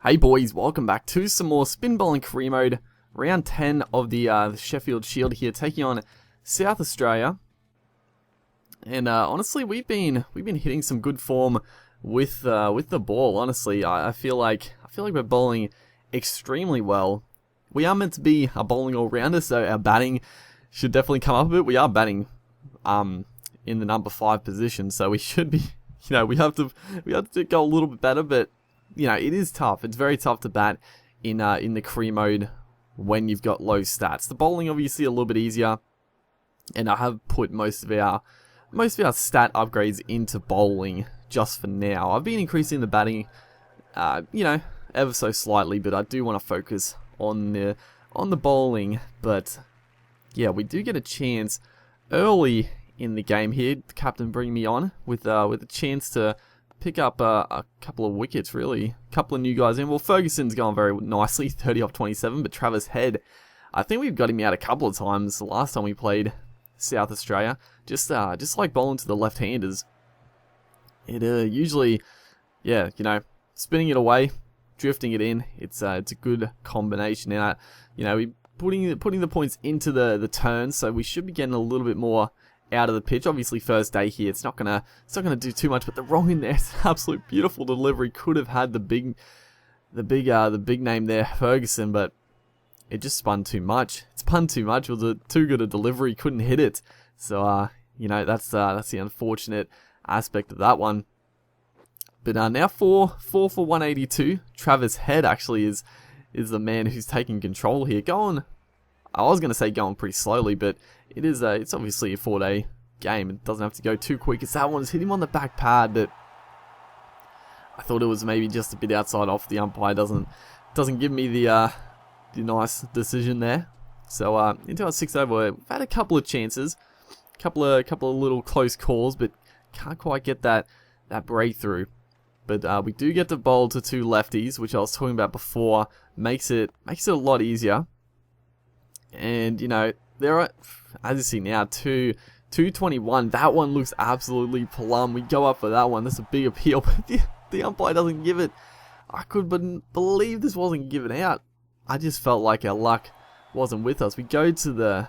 Hey boys, welcome back to some more spin bowling career mode. Round 10 of the Sheffield Shield here, taking on South Australia. And honestly, we've been hitting some good form with the ball. Honestly, I feel like we're bowling extremely well. We are meant to be a bowling all rounder, so our batting should definitely come up a bit. We are batting in the number 5 position, so we should be. We have to go a little bit better, but it is tough. It's very tough to bat in the career mode when you've got low stats. The bowling obviously a little bit easier, and I have put most of our stat upgrades into bowling just for now. I've been increasing the batting, ever so slightly, but I do want to focus on the bowling. But yeah, we do get a chance early in the game here. The captain bringing me on with a chance to pick up a couple of wickets, really. A couple of new guys in. Well, Ferguson's going very nicely, 30 off 27, but Travis Head, I think we've got him out a couple of times the last time we played South Australia. Just like bowling to the left-handers. It usually, spinning it away, drifting it in. It's a good combination. And we putting the points into the turn, so we should be getting a little bit more out of the pitch. Obviously, first day here, it's not gonna do too much. But the wrong in there, it's an absolute beautiful delivery. Could have had the big name there, Ferguson, but it just spun too much. It spun too much. It was too good a delivery. Couldn't hit it. So that's the unfortunate aspect of that one. But now 4 for 182. Travis Head actually is the man who's taking control here. I was going to say going pretty slowly, but it's obviously a 4-day game. It doesn't have to go too quick. It's that one's hit him on the back pad, but I thought it was maybe just a bit outside off. The umpire doesn't give me the nice decision there. So into our 6th over, we've had a couple of chances, couple of little close calls, but can't quite get that breakthrough. But we do get to bowl to 2 lefties, which I was talking about before. Makes it a lot easier. And there are, as you see now, 221. That one looks absolutely plumb. We go up for that one. That's a big appeal, but the umpire doesn't give it. I couldn't believe this wasn't given out. I just felt like our luck wasn't with us. We go to the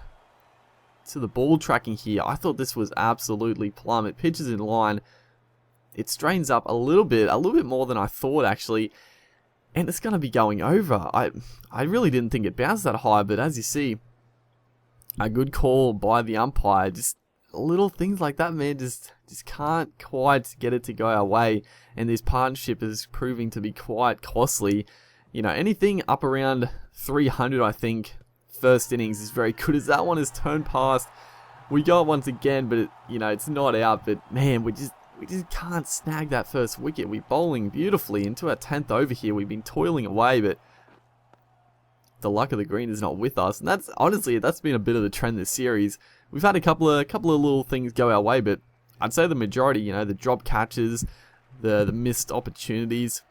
ball tracking here. I thought this was absolutely plumb. It pitches in line. It strains up a little bit more than I thought actually. And it's going to be going over. I really didn't think it bounced that high, but as you see, a good call by the umpire. Just little things like that, man, just can't quite get it to go our way. And this partnership is proving to be quite costly. Anything up around 300, I think, first innings is very good. As that one is turned past, we go once again, but it's not out. But man, we just can't snag that first wicket. We're bowling beautifully into our 10th over here. We've been toiling away, but the luck of the green is not with us. And that's been a bit of the trend this series. We've had a couple of little things go our way, but I'd say the majority, the drop catches, the missed opportunities,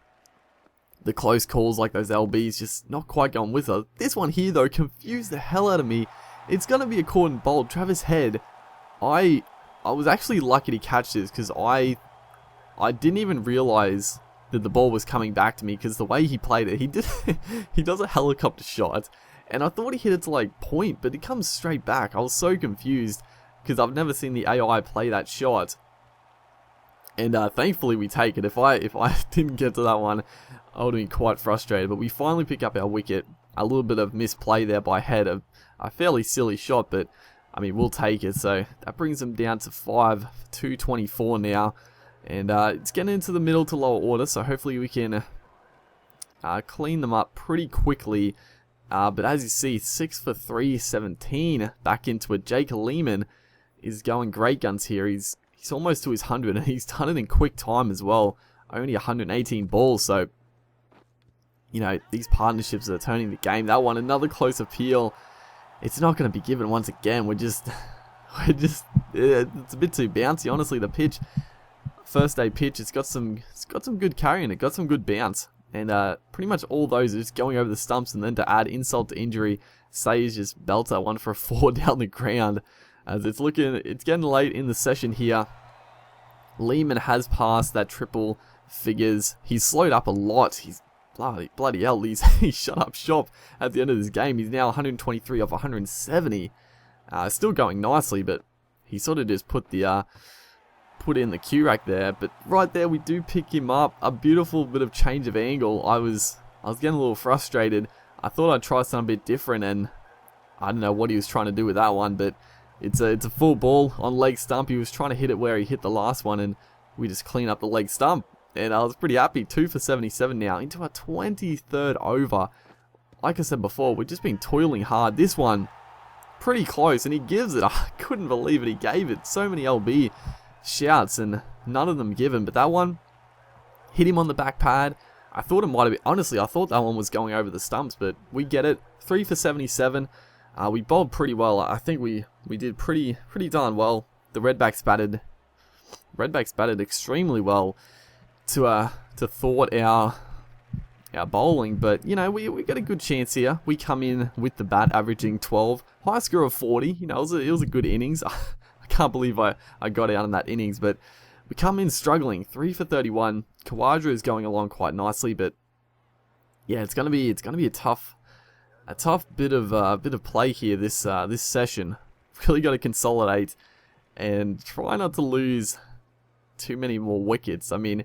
the close calls like those LBs, just not quite going with us. This one here, though, confused the hell out of me. It's going to be a caught and bowled. Travis Head, I was actually lucky to catch this because I didn't even realize that the ball was coming back to me, because the way he played it, he does a helicopter shot, and I thought he hit it to like point, but it comes straight back. I was so confused because I've never seen the AI play that shot, and thankfully we take it. If I didn't get to that one, I would have been quite frustrated. But we finally pick up our wicket. A little bit of misplay there by Head, a fairly silly shot, but I mean, we'll take it. So that brings them down to 5, 224 now. And it's getting into the middle to lower order, so hopefully we can clean them up pretty quickly. But as you see, 6 for 317 back into it. Jake Lehman is going great guns here. He's almost to his 100, and he's done it in quick time as well. Only 118 balls, so these partnerships are turning the game. That one, another close appeal. It's not going to be given once again. it's a bit too bouncy, honestly. The pitch, first day pitch, it's got some good carry in it, got some good bounce, and pretty much all those are just going over the stumps. And then to add insult to injury, Sayers just belts that one for a 4 down the ground. As it's getting late in the session here. Lehman has passed that triple figures. He's slowed up a lot. He's bloody hell, he shut up shop at the end of this game. He's now 123 off 170. Still going nicely, but he sort of just put in the Q rack there. But right there, we do pick him up. A beautiful bit of change of angle. I was getting a little frustrated. I thought I'd try something a bit different, and I don't know what he was trying to do with that one, but it's a full ball on leg stump. He was trying to hit it where he hit the last one, and we just clean up the leg stump. And I was pretty happy. 2 for 77 now into our 23rd over. Like I said before, we've just been toiling hard. This one, pretty close, and he gives it. I couldn't believe it. He gave it so many LB shouts, and none of them given. But that one hit him on the back pad. I thought it might have been, honestly, I thought that one was going over the stumps, but we get it. 3 for 77. We bowled pretty well. I think we did pretty darn well. The Redbacks batted extremely well to thwart our bowling, but you know, we got a good chance here. We come in with the bat averaging 12, high score of 40. You know, it was a good innings. I can't believe I got out in that innings, but we come in struggling. 3 for 31. Kawadra is going along quite nicely, but yeah, it's gonna be a tough bit of play here this session. Really got to consolidate and try not to lose too many more wickets. I mean,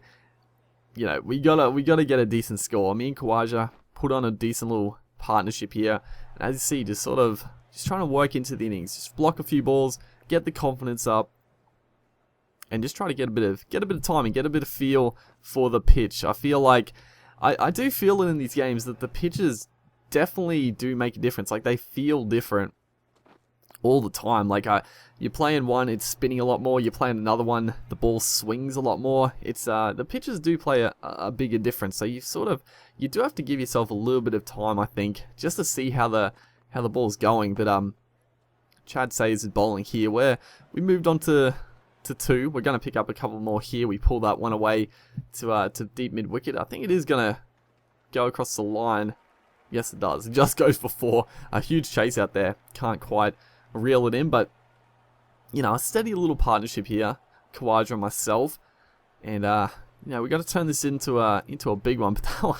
you know, we gotta get a decent score. Me and Kawaja put on a decent little partnership here, and as you see, just trying to work into the innings, just block a few balls, get the confidence up, and just try to get a bit of time and get a bit of feel for the pitch. I feel like I do feel it in these games that the pitches definitely do make a difference. Like, they feel different all the time. Like, you're playing one, it's spinning a lot more. You're playing another one, the ball swings a lot more. It's the pitches do play a bigger difference. So you do have to give yourself a little bit of time, I think, just to see how the ball's going. But Chad Sayers is bowling here, where we moved on to 2. We're going to pick up a couple more here. We pull that one away to deep mid wicket. I think it is going to go across the line. Yes, it does. It just goes for 4. A huge chase out there. Can't quite reel it in, but you know, a steady little partnership here. Kawadra and myself, and you know, we got to turn this into a big one. But that one,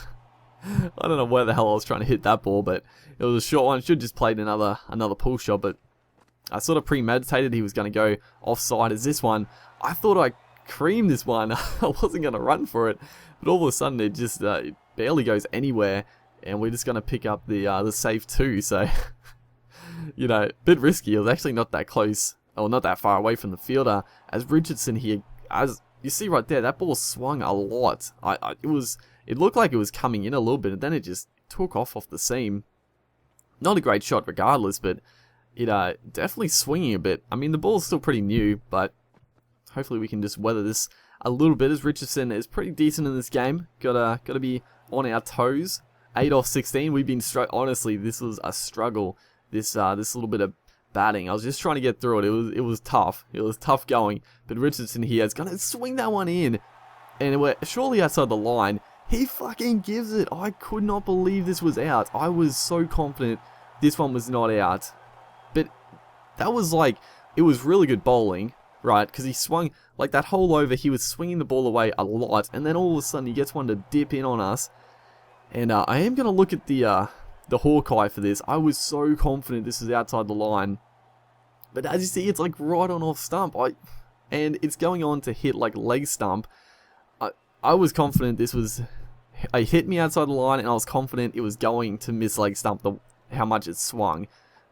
I don't know where the hell I was trying to hit that ball, but it was a short one. Should have just played another pull shot, but I sort of premeditated he was going to go offside. As this one, I thought I creamed this one. I wasn't going to run for it, but all of a sudden it just it barely goes anywhere, and we're just going to pick up the save too. So you know, a bit risky. It was actually not that close, or not that far away from the fielder. As Richardson here, as you see right there, that ball swung a lot. It looked like it was coming in a little bit, and then it just took off the seam. Not a great shot regardless, but it definitely swinging a bit. I mean, the ball's still pretty new, but hopefully we can just weather this a little bit, as Richardson is pretty decent in this game. Gotta be on our toes. 8 off 16. We've been honestly, this was a struggle. This little bit of batting. I was just trying to get through it. It was tough. It was tough going. But Richardson here is gonna swing that one in, and we're surely outside the line. He fucking gives it. I could not believe this was out. I was so confident this one was not out. But that was like, it was really good bowling, right? Because he swung, like that whole over, he was swinging the ball away a lot, and then all of a sudden he gets one to dip in on us. And I am going to look at the Hawkeye for this. I was so confident this was outside the line. But as you see, it's like right on off stump. And it's going on to hit like leg stump. I was confident this was... It hit me outside the line, and I was confident it was going to miss leg stump, how much it swung.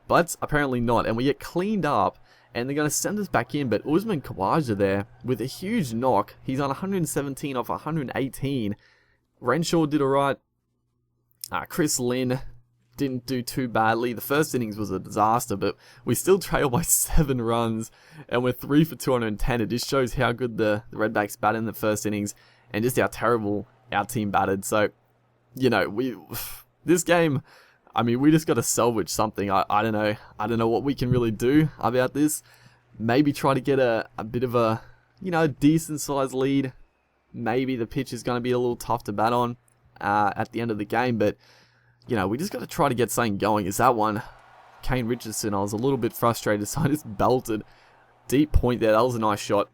But apparently not. And we get cleaned up, and they're going to send us back in. But Usman Khawaja there with a huge knock. He's on 117 off 118. Renshaw did alright. Chris Lynn didn't do too badly. The first innings was a disaster, but we still trail by 7 runs, and we're 3 for 210. It just shows how good the Redbacks batted in the first innings, and just how terrible our team batted. So, you know, this game, I mean, we just got to salvage something. I don't know. I don't know what we can really do about this. Maybe try to get a bit of a, you know, decent sized lead. Maybe the pitch is going to be a little tough to bat on at the end of the game, but you know, we just got to try to get something going. Is that one? Kane Richardson, I was a little bit frustrated, so I just belted. Deep point there. That was a nice shot.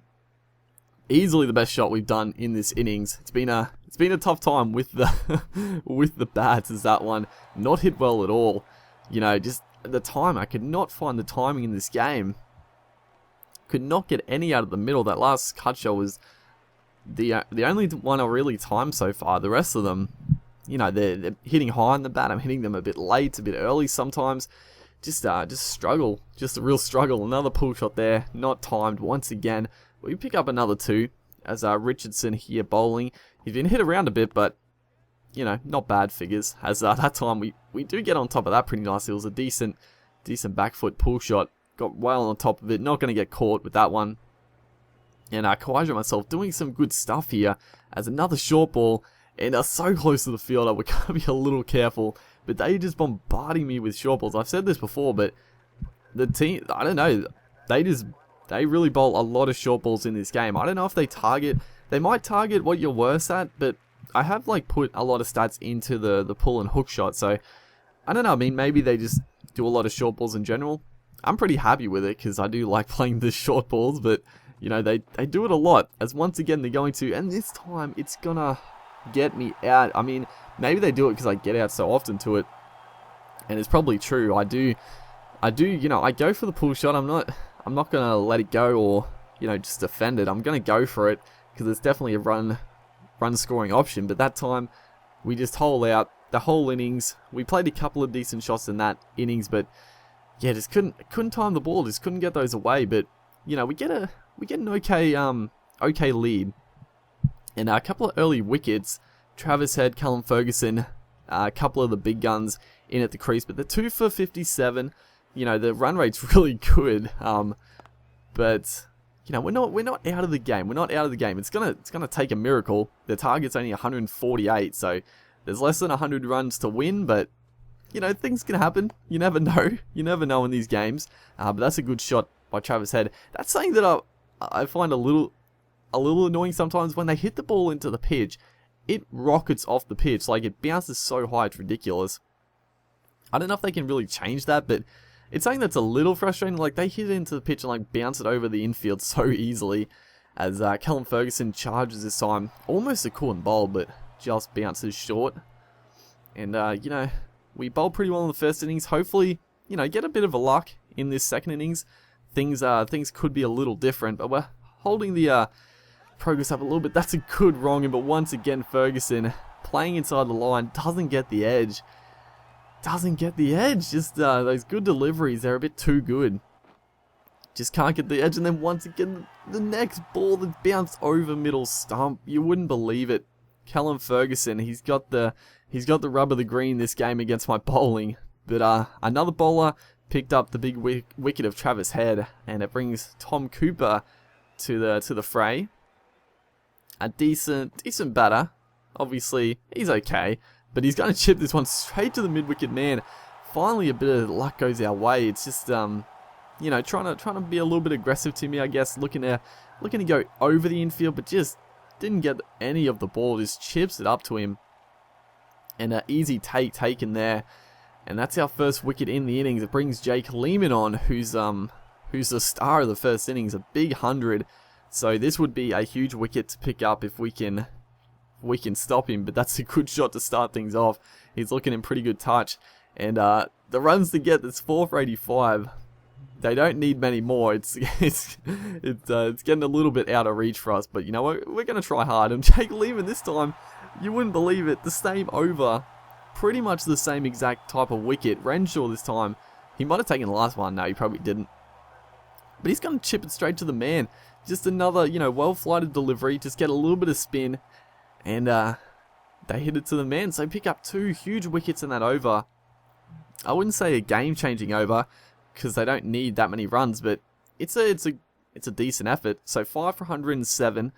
Easily the best shot we've done in this innings. It's been a it's been a tough time with the with the bats, as that one not hit well at all. You know, just the time, I could not find the timing in this game. Could not get any out of the middle. That last cut shot was the only one I really timed so far. The rest of them, you know, they're hitting high in the bat. I'm hitting them a bit late, a bit early sometimes. Just struggle. Just a real struggle. Another pull shot there, not timed once again. We pick up another 2 as Richardson here bowling. He's been hit around a bit, but, you know, not bad figures. As that time we do get on top of that pretty nicely. It was a decent back foot pull shot. Got well on top of it. Not going to get caught with that one. And Kawaja myself doing some good stuff here as another short ball. And so close to the fielder. We're going to be a little careful. But they just bombarding me with short balls. I've said this before, but the team, I don't know. They really bowl a lot of short balls in this game. I don't know if they might target what you're worse at, but I have like put a lot of stats into the pull and hook shot. So I don't know. I mean, maybe they just do a lot of short balls in general. I'm pretty happy with it because I do like playing the short balls, but you know, they do it a lot, as once again they're going to, and this time it's gonna get me out. I mean, maybe they do it because I get out so often to it, and it's probably true. I do, you know, I go for the pull shot. I'm not gonna let it go or, you know, just defend it. I'm gonna go for it because it's definitely a run scoring option. But that time we just hole out the whole innings. We played a couple of decent shots in that innings, but yeah, just couldn't time the ball. Just couldn't get those away. But you know, we get an okay lead, and a couple of early wickets. Travis Head, Callum Ferguson, a couple of the big guns in at the crease, but the 2 for 57. You know, the run rate's really good. But you know, we're not out of the game. We're not out of the game. It's gonna take a miracle. The target's only 148, so there's less than 100 runs to win. But you know, things can happen. You never know. You never know in these games. But that's a good shot by Travis Head. That's something that I find a little annoying sometimes when they hit the ball into the pitch. It rockets off the pitch. Like, it bounces so high, it's ridiculous. I don't know if they can really change that, but it's something that's a little frustrating. Like, they hit it into the pitch and like bounce it over the infield so easily. As Callum Ferguson charges this time. Almost a cool and bowl, but just bounces short. And, you know, we bowled pretty well in the first innings. Hopefully, you know, get a bit of a luck in this second innings. Things could be a little different, but we're holding the progress up a little bit. That's a good wrong, but once again, Ferguson playing inside the line doesn't get the edge. Just those good deliveries, they're a bit too good. Just can't get the edge, and then once again, the next ball that bounced over middle stump. You wouldn't believe it. Callum Ferguson, he's got the rub of the green this game against my bowling. But another bowler picked up the big wicket of Travis Head, and it brings Tom Cooper to the fray. A decent batter. Obviously, he's okay, but he's going to chip this one straight to the mid-wicket man. Finally, a bit of luck goes our way. It's just you know, trying to be a little bit aggressive to me, I guess, looking to go over the infield, but just didn't get any of the ball. Just chips it up to him, and an easy taken there. And that's our first wicket in the innings. It brings Jake Lehman on, who's the star of the first innings, a big 100. So this would be a huge wicket to pick up if we can stop him. But that's a good shot to start things off. He's looking in pretty good touch. And the runs to get, that's 4 for 85. They don't need many more. It's getting a little bit out of reach for us. But you know what? We're going to try hard. And Jake Lehman this time, you wouldn't believe it, the same over. Pretty much the same exact type of wicket. Renshaw this time. He might have taken the last one. No, he probably didn't. But he's going to chip it straight to the man. Just another, you know, well-flighted delivery. Just get a little bit of spin. And they hit it to the man. So pick up 2 huge wickets in that over. I wouldn't say a game-changing over, because they don't need that many runs. But it's a decent effort. So 5 for 107.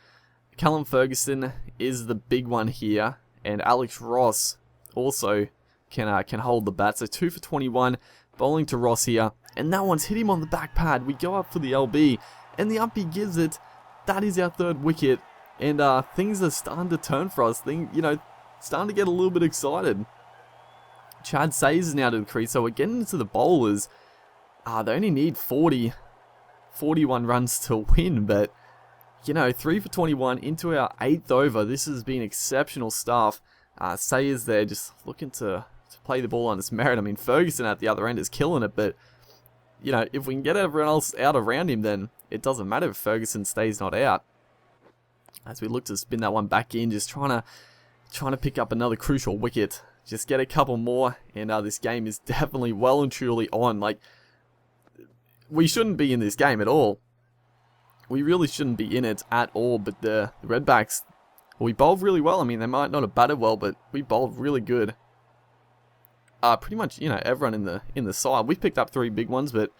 Callum Ferguson is the big one here. And Alex Ross also can hold the bat. So 2 for 21, bowling to Ross here, and that one's hit him on the back pad. We go up for the LB, and the umpy gives it. That is our 3rd wicket, and things are starting to turn for us. You know, starting to get a little bit excited. Chad Sayers is now to the crease, so we're getting into the bowlers. They only need 41 runs to win, but you know, 3 for 21 into our 8th over. This has been exceptional stuff. Sayers there just looking to play the ball on his merit. I mean, Ferguson at the other end is killing it, but, you know, if we can get everyone else out around him, then it doesn't matter if Ferguson stays not out. As we look to spin that one back in, just trying to pick up another crucial wicket. Just get a couple more, and this game is definitely well and truly on. Like, we shouldn't be in this game at all. We really shouldn't be in it at all, but the Redbacks, we bowled really well. I mean, they might not have batted well, but we bowled really good. Pretty much, you know, everyone in the side. We picked up 3 big ones, but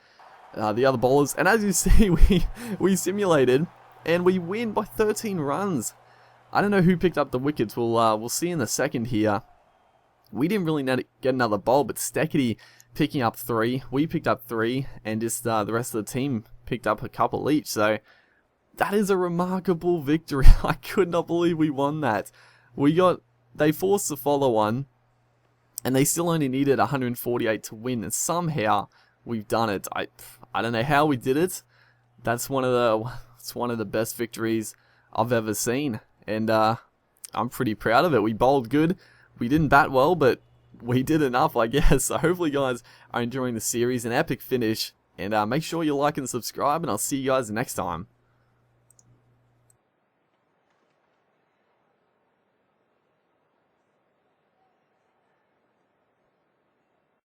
the other bowlers, and as you see, we simulated, and we win by 13 runs. I don't know who picked up the wickets. We'll see in a second here. We didn't really get another bowl, but Steckity picking up 3. We picked up 3, and just the rest of the team picked up a couple each. So that is a remarkable victory. I could not believe we won that. They forced the follow on, and they still only needed 148 to win, and somehow we've done it. I don't know how we did it. It's one of the best victories I've ever seen, and I'm pretty proud of it. We bowled good. We didn't bat well, but we did enough, I guess. So hopefully you guys are enjoying the series. An epic finish. And make sure you like and subscribe, and I'll see you guys next time.